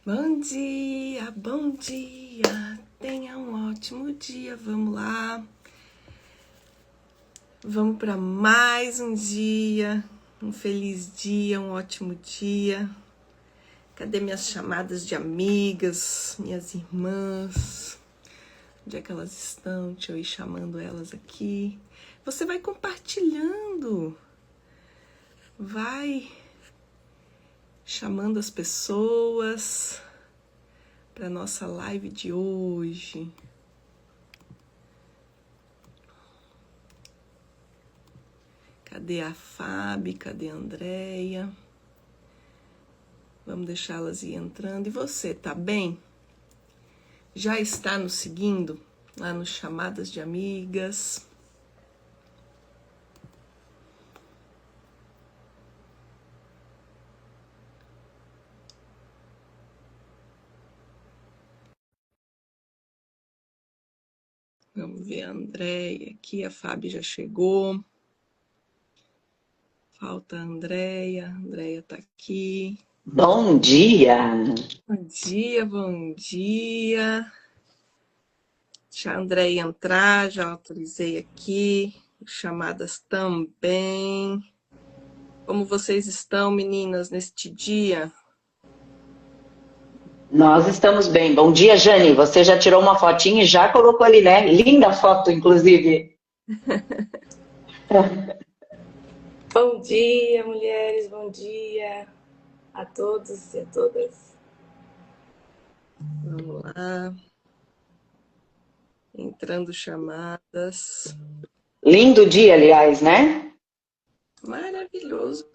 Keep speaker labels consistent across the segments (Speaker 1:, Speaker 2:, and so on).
Speaker 1: Bom dia, bom dia, tenha um ótimo dia, vamos lá. Vamos para mais um dia, um feliz dia, um ótimo dia. Cadê minhas chamadas de amigas, minhas irmãs? Onde é que elas estão? Deixa eu ir chamando elas aqui. Você vai compartilhando, vai chamando as pessoas para nossa live de hoje. Cadê a Fábio? Cadê a Andréia? Vamos deixá-las ir entrando. E você, tá bem? Já está nos seguindo lá nos Chamadas de Amigas? Vamos ver a Andréia aqui, a Fábio já chegou. Falta a Andréia tá aqui.
Speaker 2: Bom dia!
Speaker 1: Bom dia, bom dia. Deixa a Andréia entrar, já autorizei aqui. Chamadas também. Como vocês estão, meninas, neste dia?
Speaker 2: Nós estamos bem. Bom dia, Jane. Você já tirou uma fotinha e já colocou ali, né? Linda foto, inclusive.
Speaker 3: Bom dia, mulheres, bom dia a todos e a todas.
Speaker 1: Vamos lá. Entrando chamadas.
Speaker 2: Lindo dia, aliás, né?
Speaker 1: Maravilhoso.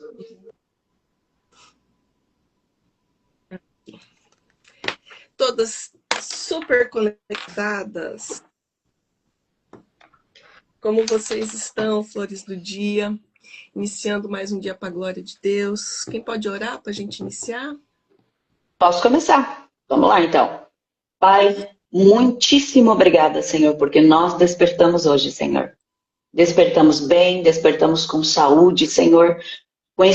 Speaker 1: Todas super conectadas. Como vocês estão, flores do dia? Iniciando mais um dia para a glória de Deus. Quem pode orar para a gente iniciar?
Speaker 2: Posso começar? Vamos lá, então. Pai, muitíssimo obrigada, Senhor, porque nós despertamos hoje, Senhor. Despertamos bem, despertamos com saúde, Senhor, com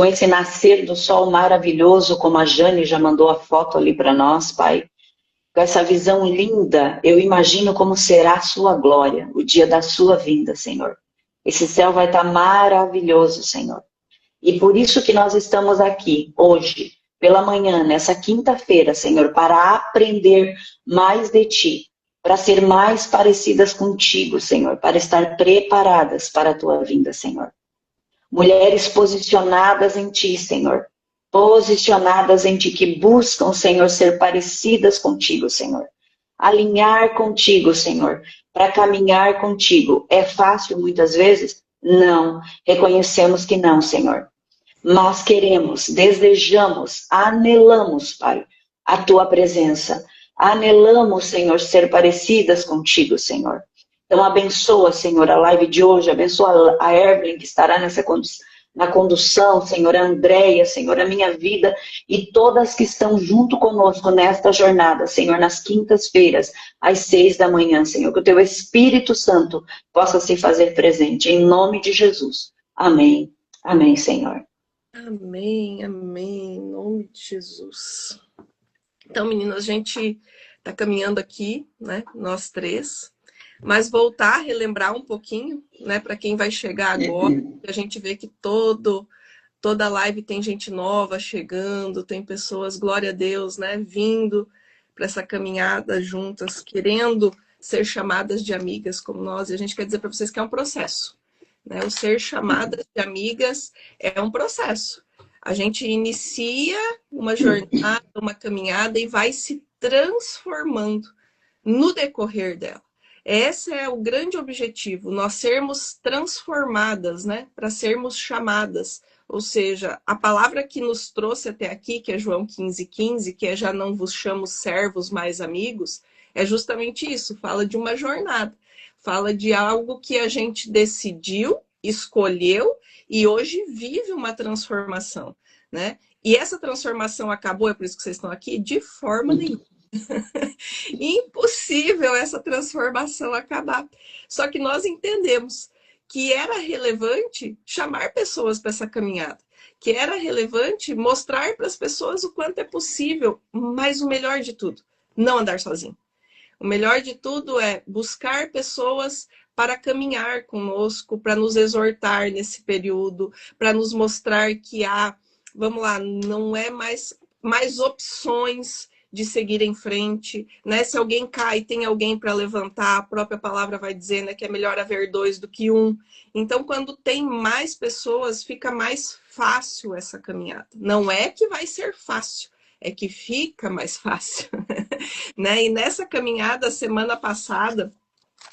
Speaker 2: esse nascer do sol maravilhoso, como a Jane já mandou a foto ali para nós, Pai. Com essa visão linda, eu imagino como será a sua glória, o dia da sua vinda, Senhor. Esse céu vai estar maravilhoso, Senhor. E por isso que nós estamos aqui hoje, pela manhã, nessa quinta-feira, Senhor, para aprender mais de Ti, para ser mais parecidas contigo, Senhor, para estar preparadas para a Tua vinda, Senhor. Mulheres posicionadas em Ti, Senhor. Posicionadas em Ti, que buscam, Senhor, ser parecidas contigo, Senhor. Alinhar contigo, Senhor, para caminhar contigo. É fácil muitas vezes? Não. Reconhecemos que não, Senhor. Mas queremos, desejamos, anelamos, Pai, a Tua presença. Anelamos, Senhor, ser parecidas contigo, Senhor. Então abençoa, Senhor, a live de hoje, abençoa a Evelyn, que estará na condução, Senhor, a Andréia, Senhor, a minha vida e todas que estão junto conosco nesta jornada, Senhor, nas quintas-feiras, às 6 da manhã, Senhor, que o Teu Espírito Santo possa se fazer presente, em nome de Jesus. Amém. Amém, Senhor.
Speaker 1: Amém, amém, em nome de Jesus. Então, meninas, a gente está caminhando aqui, né, nós três, mas voltar, relembrar um pouquinho, né, para quem vai chegar agora, a gente vê que toda live tem gente nova chegando, tem pessoas, glória a Deus, né, vindo para essa caminhada juntas, querendo ser chamadas de amigas como nós, e a gente quer dizer para vocês que é um processo, né, o ser chamadas de amigas é um processo. A gente inicia uma jornada, uma caminhada e vai se transformando no decorrer dela. Esse é o grande objetivo, nós sermos transformadas, né, para sermos chamadas. Ou seja, a palavra que nos trouxe até aqui, que é João 15:15, que é já não vos chamo servos, mais amigos, é justamente isso, fala de uma jornada, fala de algo que a gente decidiu, escolheu e hoje vive uma transformação, né? E essa transformação acabou, é por isso que vocês estão aqui, de forma nenhuma. Impossível essa transformação acabar. Só que nós entendemos que era relevante chamar pessoas para essa caminhada, que era relevante mostrar para as pessoas o quanto é possível, mas o melhor de tudo, não andar sozinho. O melhor de tudo é buscar pessoas para caminhar conosco, para nos exortar nesse período, para nos mostrar que há, vamos lá, não é mais opções de seguir em frente, né? Se alguém cai, tem alguém para levantar, a própria palavra vai dizer, né, que é melhor haver dois do que um. Então, quando tem mais pessoas, fica mais fácil essa caminhada. Não é que vai ser fácil, é que fica mais fácil. Né? E nessa caminhada, semana passada,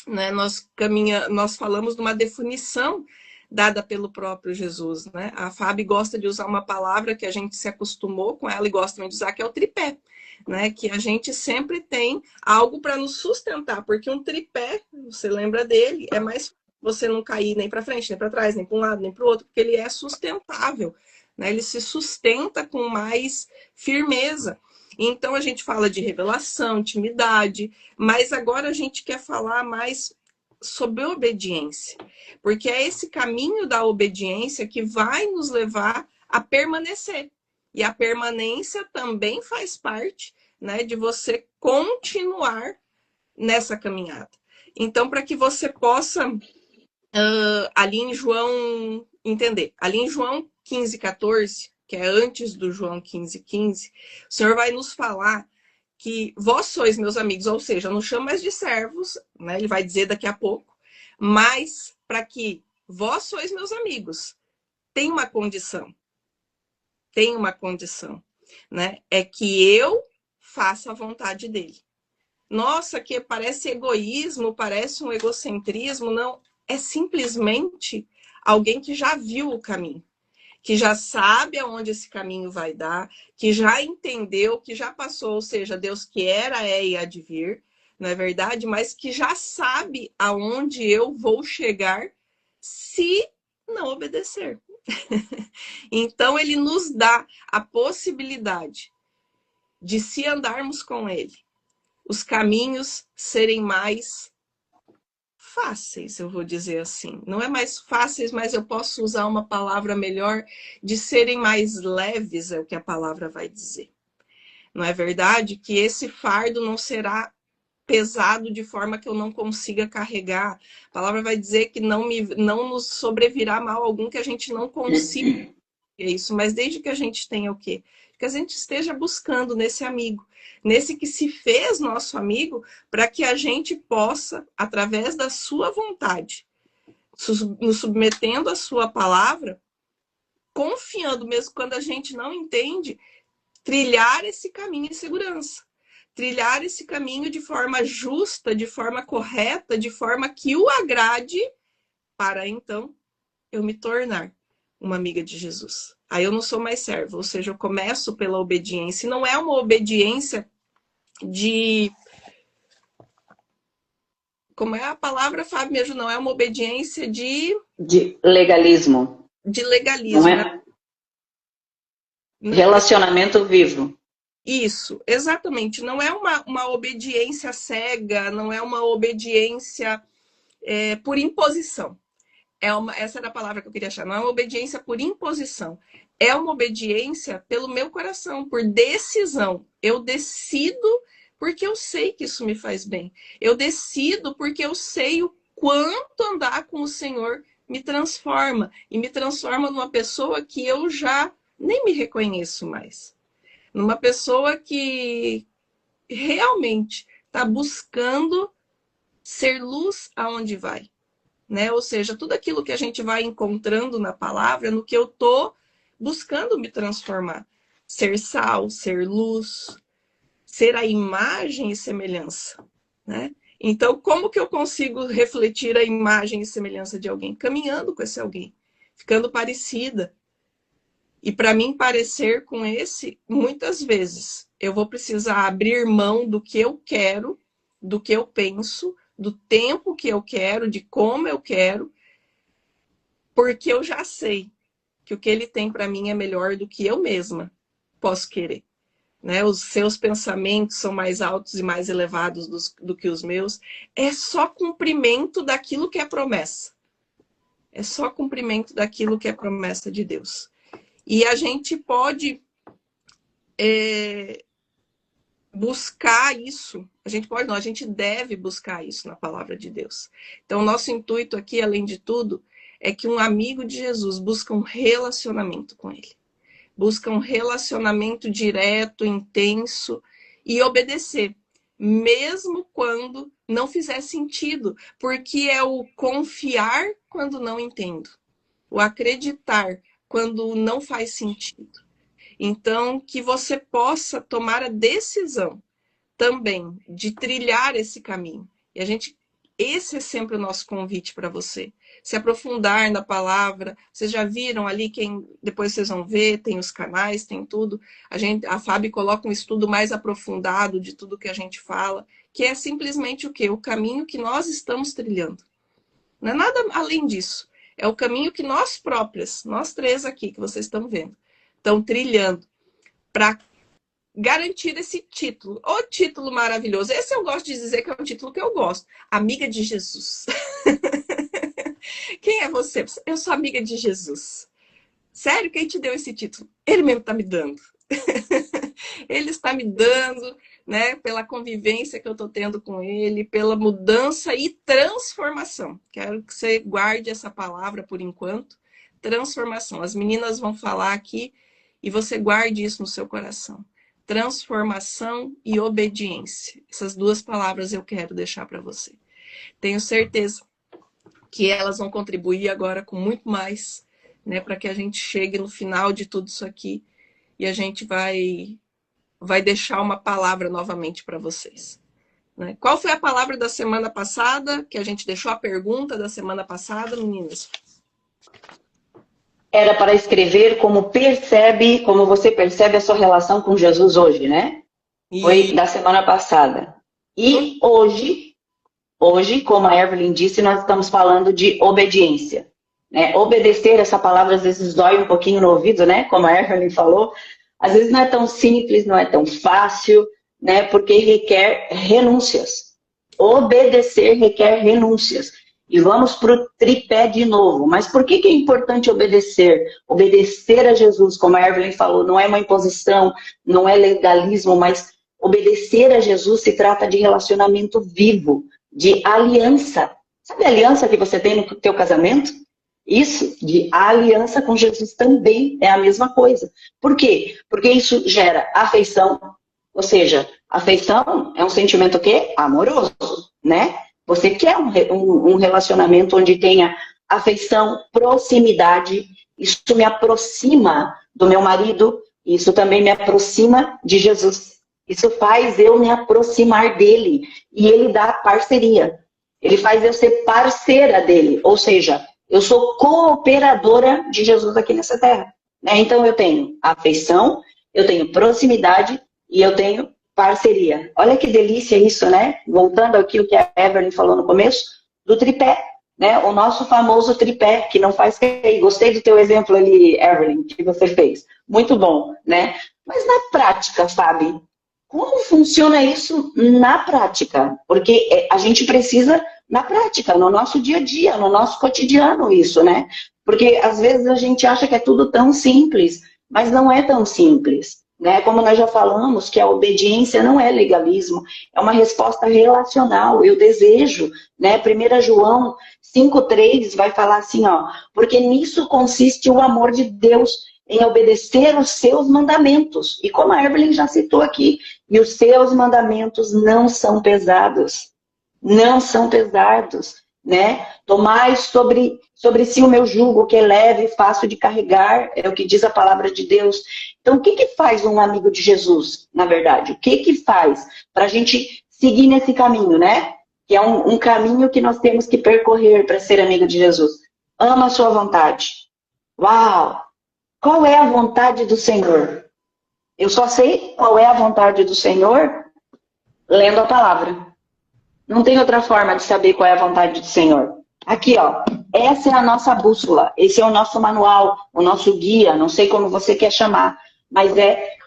Speaker 1: né, nós falamos de uma definição dada pelo próprio Jesus. Né? A Fábio gosta de usar uma palavra que a gente se acostumou com ela e gosta de usar, que é o tripé. Né? Que a gente sempre tem algo para nos sustentar, porque um tripé, você lembra dele, é mais você não cair nem para frente, nem para trás, nem para um lado, nem para o outro, porque ele é sustentável. Né? Ele se sustenta com mais firmeza. Então a gente fala de revelação, intimidade, mas agora a gente quer falar mais sobre obediência, porque é esse caminho da obediência que vai nos levar a permanecer. E a permanência também faz parte, né, de você continuar nessa caminhada. Então, para que você possa, ali em João, entender, ali em João 15,14, que é antes do João 15,15, o Senhor vai nos falar que vós sois meus amigos, ou seja, não chama mais de servos, né? Ele vai dizer daqui a pouco, mas para que vós sois meus amigos, tem uma condição, né? É que eu faça a vontade dele. Nossa, que parece egoísmo, parece um egocentrismo, não, é simplesmente alguém que já viu o caminho, que já sabe aonde esse caminho vai dar, que já entendeu, que já passou, ou seja, Deus que era, é e há de vir, não é verdade? Mas que já sabe aonde eu vou chegar se não obedecer. Então, ele nos dá a possibilidade de, se andarmos com ele, os caminhos serem mais fáceis, eu vou dizer assim. Não é mais fáceis, mas eu posso usar uma palavra melhor, de serem mais leves, é o que a palavra vai dizer. Não é verdade? Que esse fardo não será pesado de forma que eu não consiga carregar. A palavra vai dizer que não nos sobrevirá mal algum que a gente não consiga isso, mas desde que a gente tenha o quê? Que a gente esteja buscando nesse amigo, nesse que se fez nosso amigo, para que a gente possa, através da sua vontade, nos submetendo à sua palavra, confiando mesmo quando a gente não entende, trilhar esse caminho em segurança. Trilhar esse caminho de forma justa, de forma correta, de forma que o agrade, para então eu me tornar uma amiga de Jesus. Aí eu não sou mais serva, ou seja, eu começo pela obediência. E não é uma obediência de... Como é a palavra, Fábio, mesmo? Não é uma obediência de...
Speaker 2: De legalismo.
Speaker 1: De legalismo.
Speaker 2: Não é? Relacionamento vivo.
Speaker 1: Isso, exatamente. Não é uma obediência cega, não é uma obediência por imposição. Essa era a palavra que eu queria achar. Não é uma obediência por imposição. É uma obediência pelo meu coração, por decisão. Eu decido porque eu sei que isso me faz bem. Eu decido porque eu sei o quanto andar com o Senhor me transforma. E me transforma numa pessoa que eu já nem me reconheço mais. Numa pessoa que realmente está buscando ser luz aonde vai. Né? Ou seja, tudo aquilo que a gente vai encontrando na palavra, no que eu estou buscando me transformar. Ser sal, ser luz, ser a imagem e semelhança. Né? Então, como que eu consigo refletir a imagem e semelhança de alguém? Caminhando com esse alguém, ficando parecida. E para mim parecer com esse, muitas vezes, eu vou precisar abrir mão do que eu quero, do que eu penso, do tempo que eu quero, de como eu quero, porque eu já sei que o que ele tem para mim é melhor do que eu mesma posso querer. Né? Os seus pensamentos são mais altos e mais elevados do que os meus. É só cumprimento daquilo que é promessa. É só cumprimento daquilo que é promessa de Deus. E a gente pode buscar isso. A gente pode não, a gente deve buscar isso na palavra de Deus. Então, o nosso intuito aqui, além de tudo, é que um amigo de Jesus busca um relacionamento com ele. Busca um relacionamento direto, intenso e obedecer, mesmo quando não fizer sentido, porque é o confiar quando não entendo, o acreditar quando não faz sentido. Então, que você possa tomar a decisão também de trilhar esse caminho. E esse é sempre o nosso convite para você. Se aprofundar na palavra. Vocês já viram ali, depois vocês vão ver, tem os canais, tem tudo. A Fábio coloca um estudo mais aprofundado de tudo que a gente fala, que é simplesmente o quê? O caminho que nós estamos trilhando. Não é nada além disso. É o caminho que nós próprias, nós três aqui, que vocês estão vendo, estão trilhando para garantir esse título. O título maravilhoso. Esse eu gosto de dizer que é um título que eu gosto. Amiga de Jesus. Quem é você? Eu sou amiga de Jesus. Sério? Quem te deu esse título? Ele mesmo está me dando. Ele está me dando, né, pela convivência que eu estou tendo com ele, pela mudança e transformação. Quero que você guarde essa palavra por enquanto. Transformação. As meninas vão falar aqui e você guarde isso no seu coração. Transformação e obediência. Essas duas palavras eu quero deixar para você. Tenho certeza que elas vão contribuir agora com muito mais, né, para que a gente chegue no final de tudo isso aqui e a gente vai deixar uma palavra novamente para vocês. Né? Qual foi a palavra da semana passada? Que a gente deixou a pergunta da semana passada, meninas?
Speaker 2: Era para escrever como você percebe a sua relação com Jesus hoje, né? Foi da semana passada. E hoje, como a Evelyn disse, nós estamos falando de obediência. Né? Obedecer, essa palavra às vezes dói um pouquinho no ouvido, né? Como a Evelyn falou. Às vezes não é tão simples, não é tão fácil, né? Porque requer renúncias. Obedecer requer renúncias. E vamos para o tripé de novo. Mas por que é importante obedecer? Obedecer a Jesus, como a Evelyn falou, não é uma imposição, não é legalismo, mas obedecer a Jesus se trata de relacionamento vivo, de aliança. Sabe a aliança que você tem no teu casamento? Isso, de aliança com Jesus também é a mesma coisa. Por quê? Porque isso gera afeição, ou seja, afeição é um sentimento o quê? Amoroso, né? Você quer um relacionamento onde tenha afeição, proximidade. Isso me aproxima do meu marido, isso também me aproxima de Jesus. Isso faz eu me aproximar dele. E ele dá parceria. Ele faz eu ser parceira dele. Ou seja, eu sou cooperadora de Jesus aqui nessa terra. Né? Então eu tenho afeição, eu tenho proximidade e eu tenho parceria. Olha que delícia isso, né? Voltando àquilo que a Evelyn falou no começo, do tripé, né? O nosso famoso tripé, que não faz cair. Gostei do teu exemplo ali, Evelyn, que você fez. Muito bom, né? Mas na prática, Fábio, como funciona isso na prática? Porque a gente precisa, na prática, no nosso dia a dia, no nosso cotidiano, isso, né? Porque às vezes a gente acha que é tudo tão simples, mas não é tão simples. Né? Como nós já falamos, que a obediência não é legalismo, é uma resposta relacional, eu desejo, né? 1 João 5,3 vai falar assim, ó, porque nisso consiste o amor de Deus, em obedecer os seus mandamentos. E como a Evelyn já citou aqui, e os seus mandamentos não são pesados, né? Tomai sobre si o meu jugo, que é leve e fácil de carregar, é o que diz a palavra de Deus. Então, o que faz um amigo de Jesus, na verdade? O que faz para a gente seguir nesse caminho, né? Que é um caminho que nós temos que percorrer para ser amigo de Jesus. Ama a sua vontade. Uau! Qual é a vontade do Senhor? Eu só sei qual é a vontade do Senhor lendo a palavra. Não tem outra forma de saber qual é a vontade do Senhor. Aqui, ó. Essa é a nossa bússola. Esse é o nosso manual, o nosso guia. Não sei como você quer chamar. Mas é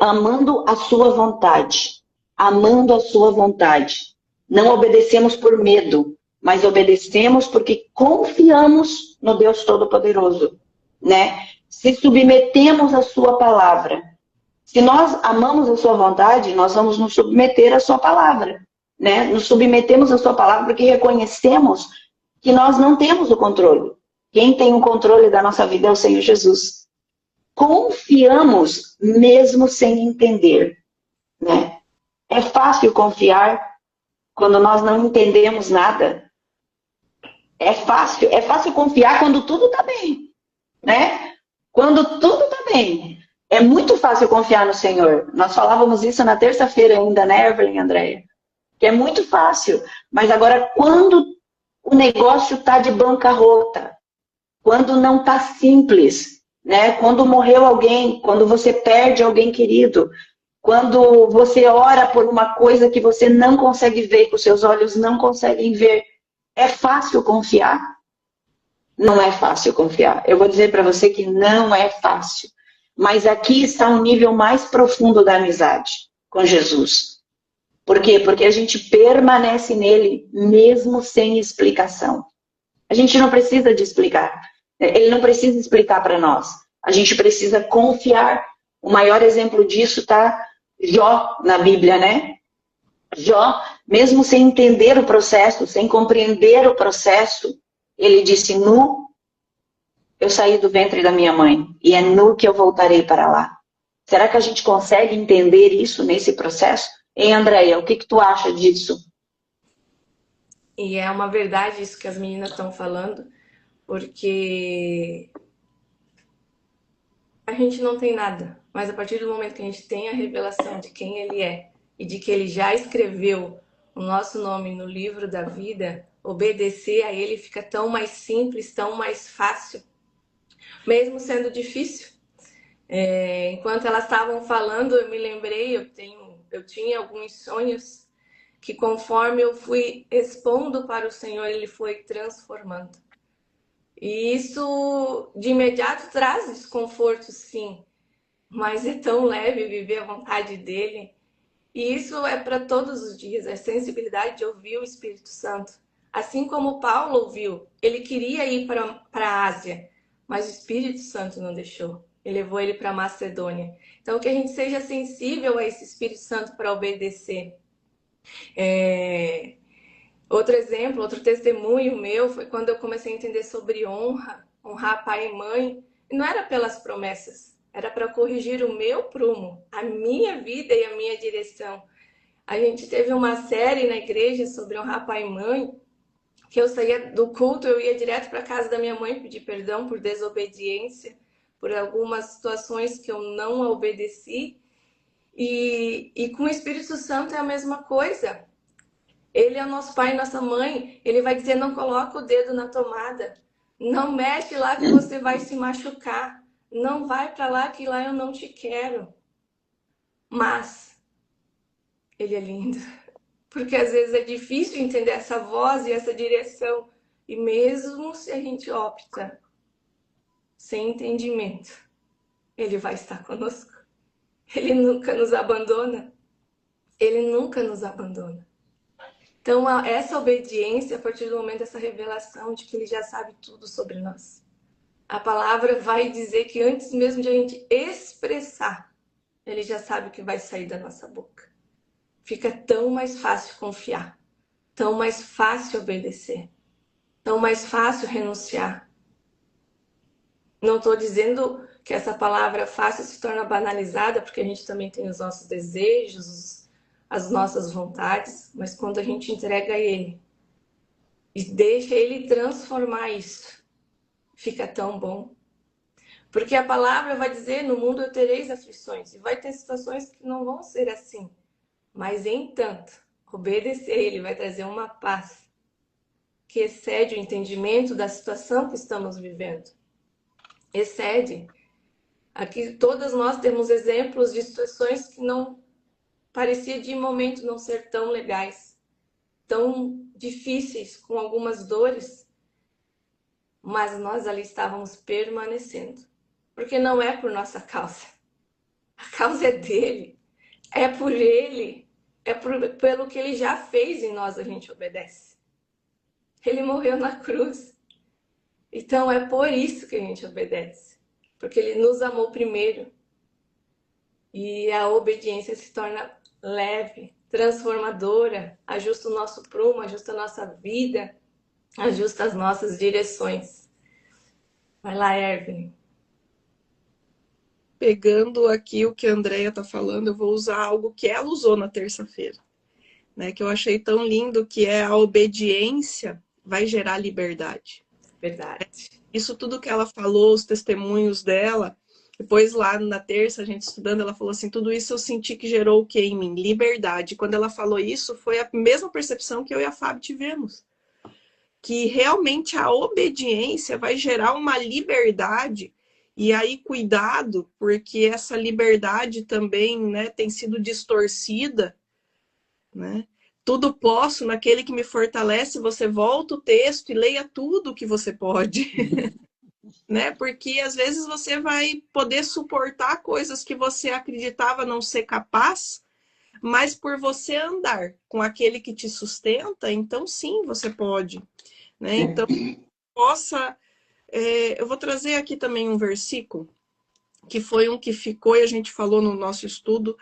Speaker 2: amando a sua vontade. Amando a sua vontade. Não obedecemos por medo, mas obedecemos porque confiamos no Deus Todo-Poderoso. Né? se submetemos à sua palavra. Se nós amamos a sua vontade, nós vamos nos submeter à sua palavra, né? Nos submetemos à sua palavra porque reconhecemos que nós não temos o controle. Quem tem o controle da nossa vida é o Senhor Jesus. Confiamos mesmo sem entender, né? É fácil confiar quando nós não entendemos nada. É fácil confiar quando tudo está bem, né? Quando tudo está bem. É muito fácil confiar no Senhor. Nós falávamos isso na terça-feira ainda, né, Evelyn e Andréia? Que é muito fácil. Mas agora, quando o negócio está de bancarrota, quando não está simples, né? Quando morreu alguém, quando você perde alguém querido, quando você ora por uma coisa que você não consegue ver, que os seus olhos não conseguem ver, é fácil confiar? Não é fácil confiar. Eu vou dizer para você que não é fácil. Mas aqui está um nível mais profundo da amizade com Jesus. Por quê? Porque a gente permanece nele mesmo sem explicação. A gente não precisa de explicar. Ele não precisa explicar para nós. A gente precisa confiar. O maior exemplo disso está Jó na Bíblia, né? Jó, mesmo sem entender o processo, sem compreender o processo, ele disse: nu eu saí do ventre da minha mãe e é nu que eu voltarei para lá. Será que a gente consegue entender isso nesse processo? Hein, Andréia, o que tu acha disso?
Speaker 3: E é uma verdade isso que as meninas estão falando, porque a gente não tem nada, mas a partir do momento que a gente tem a revelação de quem ele é e de que ele já escreveu o nosso nome no livro da vida, obedecer a ele fica tão mais simples, tão mais fácil, mesmo sendo difícil. Enquanto elas estavam falando, eu me lembrei, eu tinha alguns sonhos que conforme eu fui expondo para o Senhor, ele foi transformando. E isso de imediato traz desconforto, sim, mas é tão leve viver a vontade dele. E isso é para todos os dias, a sensibilidade de ouvir o Espírito Santo. Assim como Paulo ouviu, ele queria ir para a Ásia, mas o Espírito Santo não deixou. Ele levou ele para Macedônia. Então, que a gente seja sensível a esse Espírito Santo para obedecer. Outro exemplo, outro testemunho meu foi quando eu comecei a entender sobre honra, honrar pai e mãe. E não era pelas promessas, era para corrigir o meu prumo, a minha vida e a minha direção. A gente teve uma série na igreja sobre honrar pai e mãe, que eu saía do culto, eu ia direto para casa da minha mãe pedir perdão por desobediência, por algumas situações que eu não obedeci. E com o Espírito Santo é a mesma coisa. Ele é o nosso pai e nossa mãe. Ele vai dizer: não coloca o dedo na tomada. Não mexe lá que você vai se machucar. Não vai para lá que lá eu não te quero. Mas ele é lindo. Porque às vezes é difícil entender essa voz e essa direção. E mesmo se a gente opta sem entendimento, ele vai estar conosco. Ele nunca nos abandona. Ele nunca nos abandona. Então, essa obediência, a partir do momento dessa revelação de que ele já sabe tudo sobre nós. A palavra vai dizer que antes mesmo de a gente expressar, ele já sabe o que vai sair da nossa boca. Fica tão mais fácil confiar, tão mais fácil obedecer, tão mais fácil renunciar. Não estou dizendo que essa palavra fácil se torna banalizada, porque a gente também tem os nossos desejos, as nossas vontades, mas quando a gente entrega a ele e deixa ele transformar isso, fica tão bom. Porque a palavra vai dizer: no mundo eu tereis aflições, e vai ter situações que não vão ser assim. Mas, entanto, obedecer a ele vai trazer uma paz que excede o entendimento da situação que estamos vivendo. Excede. Aqui todas nós temos exemplos de situações que não parecia de momento não ser tão legais, tão difíceis, com algumas dores, mas nós ali estávamos permanecendo, porque não é por nossa causa, a causa é dele, é por ele, pelo que ele já fez em nós, a gente obedece. Ele morreu na cruz, então é por isso que a gente obedece. porque Ele nos amou primeiro. E a obediência se torna leve, transformadora, ajusta o nosso prumo, ajusta a nossa vida, ajusta as nossas direções. Vai lá, Evelyn.
Speaker 1: Pegando aqui o que a Andrea está falando, eu vou usar algo que ela usou na terça-feira, né? Que eu achei tão lindo, que é a obediência vai gerar liberdade.
Speaker 3: Verdade.
Speaker 1: Isso tudo que ela falou, os testemunhos dela, depois lá na terça, a gente estudando, ela falou assim, tudo isso eu senti que gerou o que em mim? Liberdade. Quando ela falou isso, foi a mesma percepção que eu e a Fábio tivemos. Que realmente a obediência vai gerar uma liberdade. E aí, cuidado, porque essa liberdade também, né, tem sido distorcida, né? Tudo posso naquele que me fortalece. Você volta o texto e leia tudo que você pode. Né? Porque às vezes você vai poder suportar coisas que você acreditava não ser capaz, mas por você andar com aquele que te sustenta, então sim, você pode. Né? Então, eu vou trazer aqui também um versículo, que foi um que ficou e a gente falou no nosso estudo,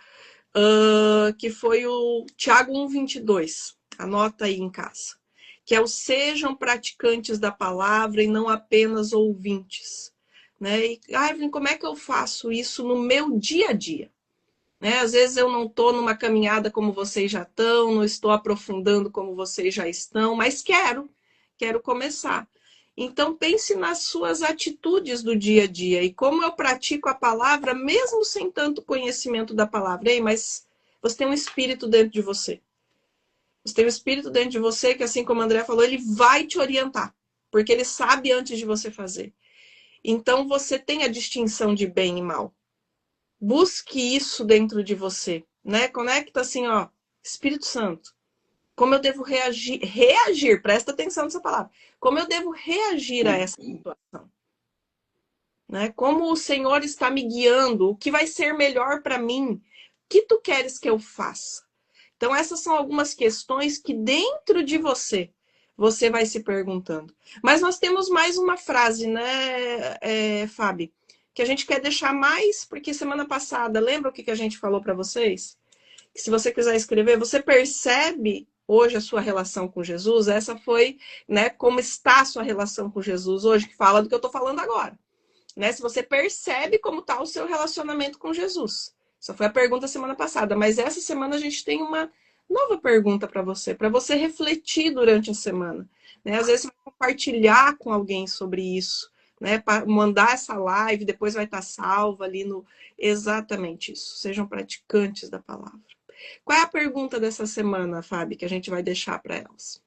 Speaker 1: que foi o Tiago 1,22. Anota aí em casa. Que é o sejam praticantes da palavra e não apenas ouvintes. Né? E, Evelyn, como é que eu faço isso no meu dia a dia? Né? Às vezes eu não estou numa caminhada como vocês já estão, não estou aprofundando como vocês já estão, mas quero começar. Então pense nas suas atitudes do dia a dia e como eu pratico a palavra, mesmo sem tanto conhecimento da palavra. Ei, mas você tem um espírito dentro de você. Você tem um espírito dentro de você que, assim como o André falou, ele vai te orientar, porque ele sabe antes de você fazer. Então você tem a distinção de bem e mal. Busque isso dentro de você, né? Conecta assim, ó, Espírito Santo. Como eu devo reagir, presta atenção nessa palavra. Como eu devo reagir a essa situação? Né? Como o Senhor está me guiando? O que vai ser melhor para mim? O que tu queres que eu faça? Então, essas são algumas questões que dentro de você vai se perguntando. Mas nós temos mais uma frase, né, Fábio? Que a gente quer deixar mais, porque semana passada, lembra o que a gente falou para vocês? Que se você quiser escrever, você percebe hoje a sua relação com Jesus? Essa foi, né, como está a sua relação com Jesus hoje, que fala do que eu estou falando agora. Né? Se você percebe como está o seu relacionamento com Jesus. Essa foi a pergunta semana passada, mas essa semana a gente tem uma nova pergunta para você refletir durante a semana. Né? Às vezes você vai compartilhar com alguém sobre isso, né? Para mandar essa live, depois vai estar salva ali no... Exatamente isso. Sejam praticantes da palavra. Qual é a pergunta dessa semana, Fábio, que a gente vai deixar para elas?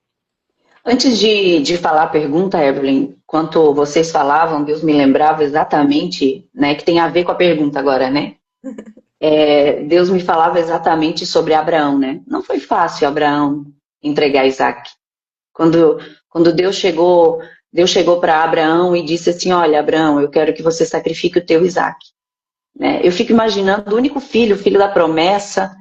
Speaker 2: Antes de falar a pergunta, Evelyn, enquanto vocês falavam, Deus me lembrava exatamente, né, que tem a ver com a pergunta agora, né? Deus me falava exatamente sobre Abraão, né? Não foi fácil Abraão entregar Isaac. Quando Deus chegou para Abraão e disse assim, olha, Abraão, eu quero que você sacrifique o teu Isaac. Né? Eu fico imaginando o único filho, o filho da promessa,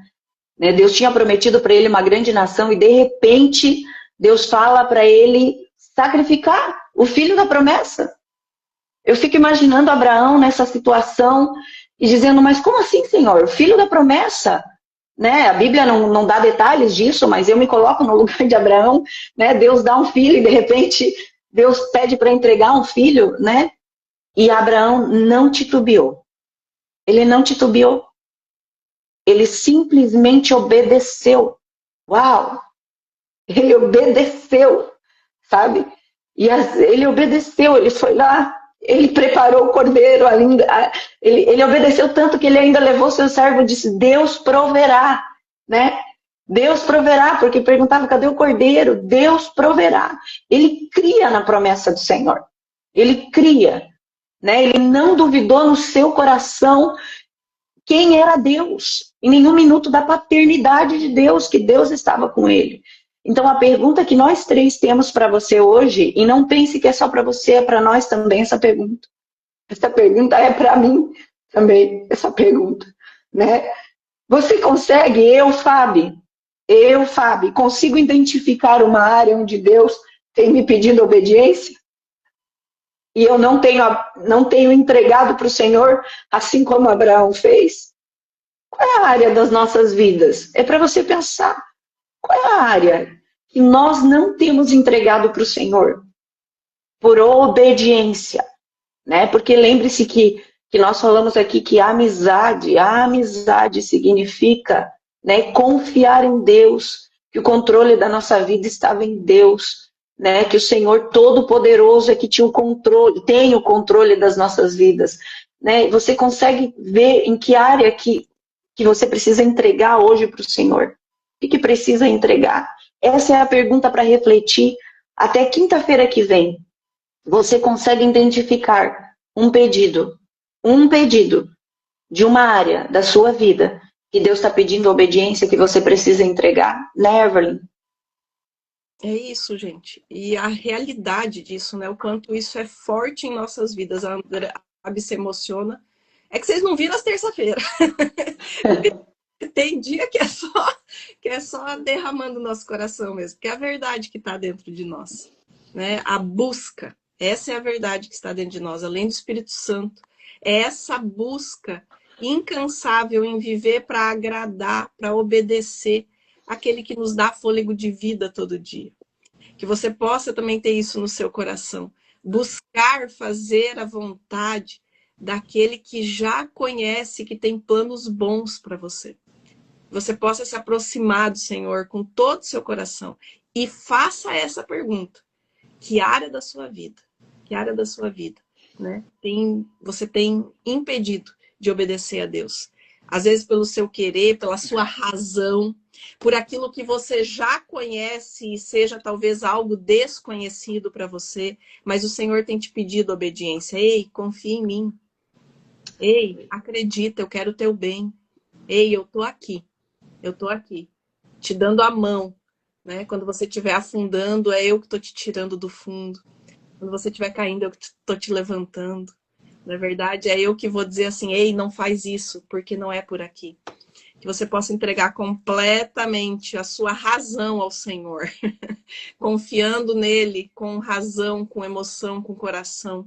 Speaker 2: né? Deus tinha prometido para ele uma grande nação e de repente Deus fala para ele sacrificar o filho da promessa. Eu fico imaginando Abraão nessa situação e dizendo, mas como assim, Senhor? O filho da promessa? Né? A Bíblia não dá detalhes disso, mas eu me coloco no lugar de Abraão. Né? Deus dá um filho e de repente Deus pede para entregar um filho. Né? E Abraão não titubeou. Ele não titubeou. Ele simplesmente obedeceu. Uau! Ele obedeceu, sabe? E ele obedeceu, ele foi lá, ele preparou o cordeiro, ele obedeceu tanto que ele ainda levou seu servo e disse, Deus proverá, né? Deus proverá, porque perguntava, cadê o cordeiro? Deus proverá. Ele cria na promessa do Senhor. Ele cria, né? Ele não duvidou no seu coração quem era Deus. Em nenhum minuto da paternidade de Deus, que Deus estava com ele. Então, a pergunta que nós três temos para você hoje, e não pense que é só para você, é para nós também essa pergunta. Essa pergunta é para mim também, essa pergunta. Né? Você consegue, Fábio, consigo identificar uma área onde Deus tem me pedido obediência? e eu não tenho entregado para o Senhor, assim como Abraão fez? Qual é a área das nossas vidas? É para você pensar. Qual é a área que nós não temos entregado para o Senhor? Por obediência, né? Porque lembre-se que nós falamos aqui que a amizade significa, né, confiar em Deus, que o controle da nossa vida estava em Deus, né? Que o Senhor Todo-Poderoso é que tinha o controle, tem o controle das nossas vidas, né? Você consegue ver em que área que você precisa entregar hoje para o Senhor? O que precisa entregar? Essa é a pergunta para refletir até quinta-feira que vem. Você consegue identificar um pedido de uma área da sua vida que Deus está pedindo obediência que você precisa entregar, né, Evelyn?
Speaker 1: É isso, gente. E a realidade disso, né? O quanto isso é forte em nossas vidas. A Andrea se emociona. É que vocês não viram as terça-feira. Tem dia que é só derramando o nosso coração mesmo, porque é a verdade que está dentro de nós, né? A busca, essa é a verdade que está dentro de nós, além do Espírito Santo. É essa busca incansável em viver para agradar, para obedecer aquele que nos dá fôlego de vida todo dia. Que você possa também ter isso no seu coração. Buscar fazer a vontade daquele que já conhece, que tem planos bons para você. Você possa se aproximar do Senhor com todo o seu coração e faça essa pergunta: que área da sua vida, né, você tem impedido de obedecer a Deus? Às vezes pelo seu querer, pela sua razão, por aquilo que você já conhece e seja talvez algo desconhecido para você, mas o Senhor tem te pedido obediência. Ei, confia em mim. Ei, acredita, eu quero o teu bem. Ei, eu tô aqui. Eu tô aqui, te dando a mão, né? Quando você estiver afundando, é eu que tô te tirando do fundo. Quando você estiver caindo, eu que tô te levantando. Na verdade, é eu que vou dizer assim: ei, não faz isso, porque não é por aqui. Que você possa entregar completamente a sua razão ao Senhor, confiando nele com razão, com emoção, com coração,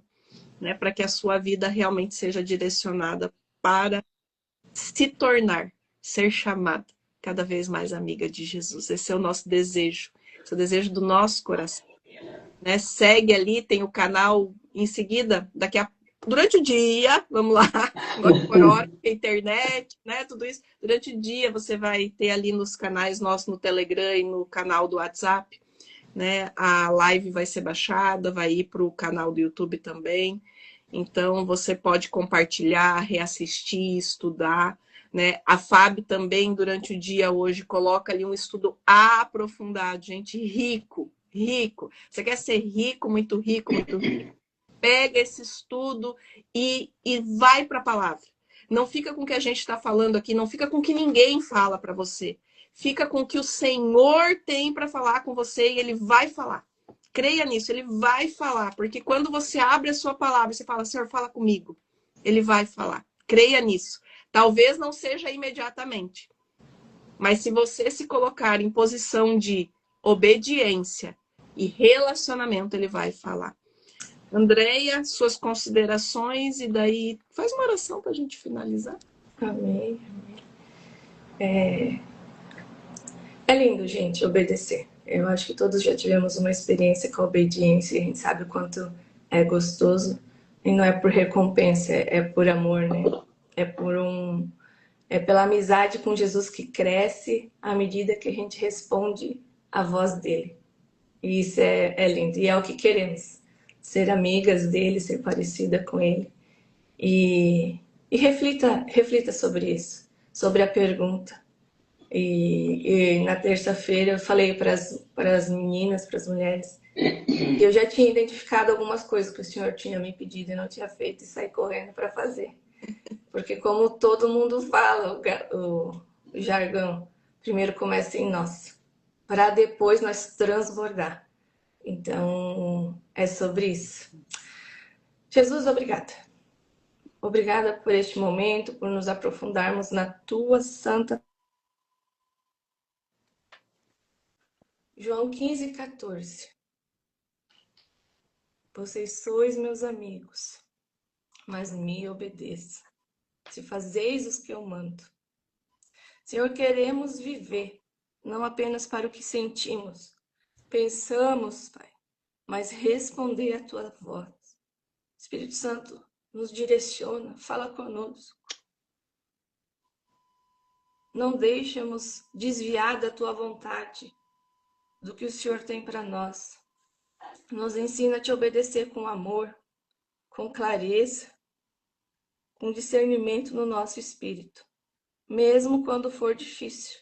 Speaker 1: né? Para que a sua vida realmente seja direcionada para se tornar, ser chamada cada vez mais amiga de Jesus. Esse é o nosso desejo, esse é o desejo do nosso coração, né? Segue ali, tem o canal em seguida, durante o dia, vamos lá, agora por hora, internet, né? Tudo isso, durante o dia você vai ter ali nos canais nossos no Telegram e no canal do WhatsApp, né? A live vai ser baixada, vai ir para o canal do YouTube também. Então, você pode compartilhar, reassistir, estudar, né? A Fábio também, durante o dia hoje, coloca ali um estudo aprofundado, gente, rico, rico. Você quer ser rico, muito rico, muito rico? Pega esse estudo e vai para a palavra. Não fica com o que a gente está falando aqui, não fica com o que ninguém fala para você. Fica com o que o Senhor tem para falar com você e Ele vai falar. Creia nisso, Ele vai falar. Porque quando você abre a sua palavra, você fala: Senhor, fala comigo. Ele vai falar. Creia nisso. Talvez não seja imediatamente. Mas se você se colocar em posição de obediência e relacionamento, Ele vai falar. Andréia, suas considerações e daí faz uma oração para a gente finalizar.
Speaker 3: Amém. É lindo, gente, obedecer. Eu acho que todos já tivemos uma experiência com a obediência e a gente sabe o quanto é gostoso. E não é por recompensa, é por amor, né? É pela amizade com Jesus que cresce à medida que a gente responde à voz dele. E isso é lindo. E é o que queremos. Ser amigas dele, ser parecida com ele. E reflita sobre isso, sobre a pergunta. E na terça-feira eu falei para as meninas, para as mulheres, que eu já tinha identificado algumas coisas que o Senhor tinha me pedido e não tinha feito, e saí correndo para fazer. Porque como todo mundo fala, o jargão, primeiro começa em nós, para depois nós transbordar. Então, é sobre isso. Jesus, obrigada. Obrigada por este momento, por nos aprofundarmos na tua santa. João 15:14. vocês sois meus amigos, mas me obedeça. Se fazeis os que eu mando. Senhor, queremos viver, não apenas para o que sentimos, pensamos, Pai, mas responder à tua voz. Espírito Santo, nos direciona, fala conosco. Não deixemos desviar da tua vontade, do que o Senhor tem para nós. Nos ensina a te obedecer com amor, com clareza, com discernimento no nosso espírito. Mesmo quando for difícil,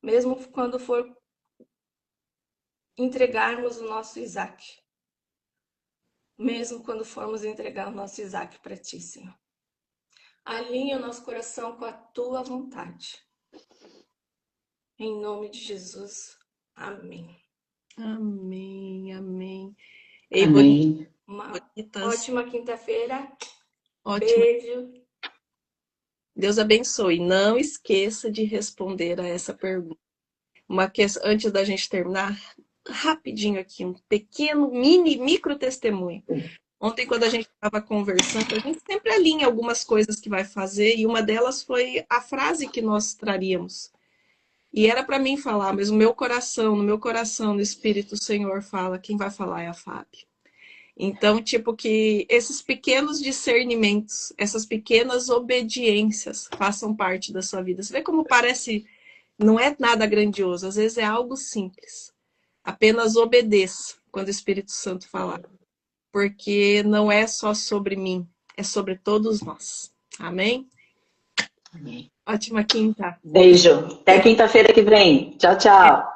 Speaker 3: mesmo quando for entregarmos o nosso Isaac, mesmo quando formos entregar o nosso Isaac para ti, Senhor. Alinha o nosso coração com a tua vontade. Em nome de Jesus. Amém.
Speaker 1: Amém, amém.
Speaker 2: Amém.
Speaker 3: Uma
Speaker 1: Bonitas.
Speaker 3: ótima quinta-feira.
Speaker 1: Ótimo.
Speaker 3: Beijo.
Speaker 1: Deus abençoe. Não esqueça de responder a essa pergunta. Antes da gente terminar, rapidinho aqui, um pequeno, micro testemunho. Ontem, quando a gente estava conversando, a gente sempre alinha algumas coisas que vai fazer, e uma delas foi a frase que nós traríamos. E era para mim falar, mas no meu coração, no Espírito, o Senhor fala, quem vai falar é a Fábio. Então, tipo, que esses pequenos discernimentos, essas pequenas obediências façam parte da sua vida. Você vê como parece, não é nada grandioso, às vezes é algo simples. Apenas obedeça quando o Espírito Santo falar. Porque não é só sobre mim, é sobre todos nós. Amém?
Speaker 2: Amém.
Speaker 1: Ótima quinta.
Speaker 2: Beijo. Até quinta-feira que vem. Tchau, tchau.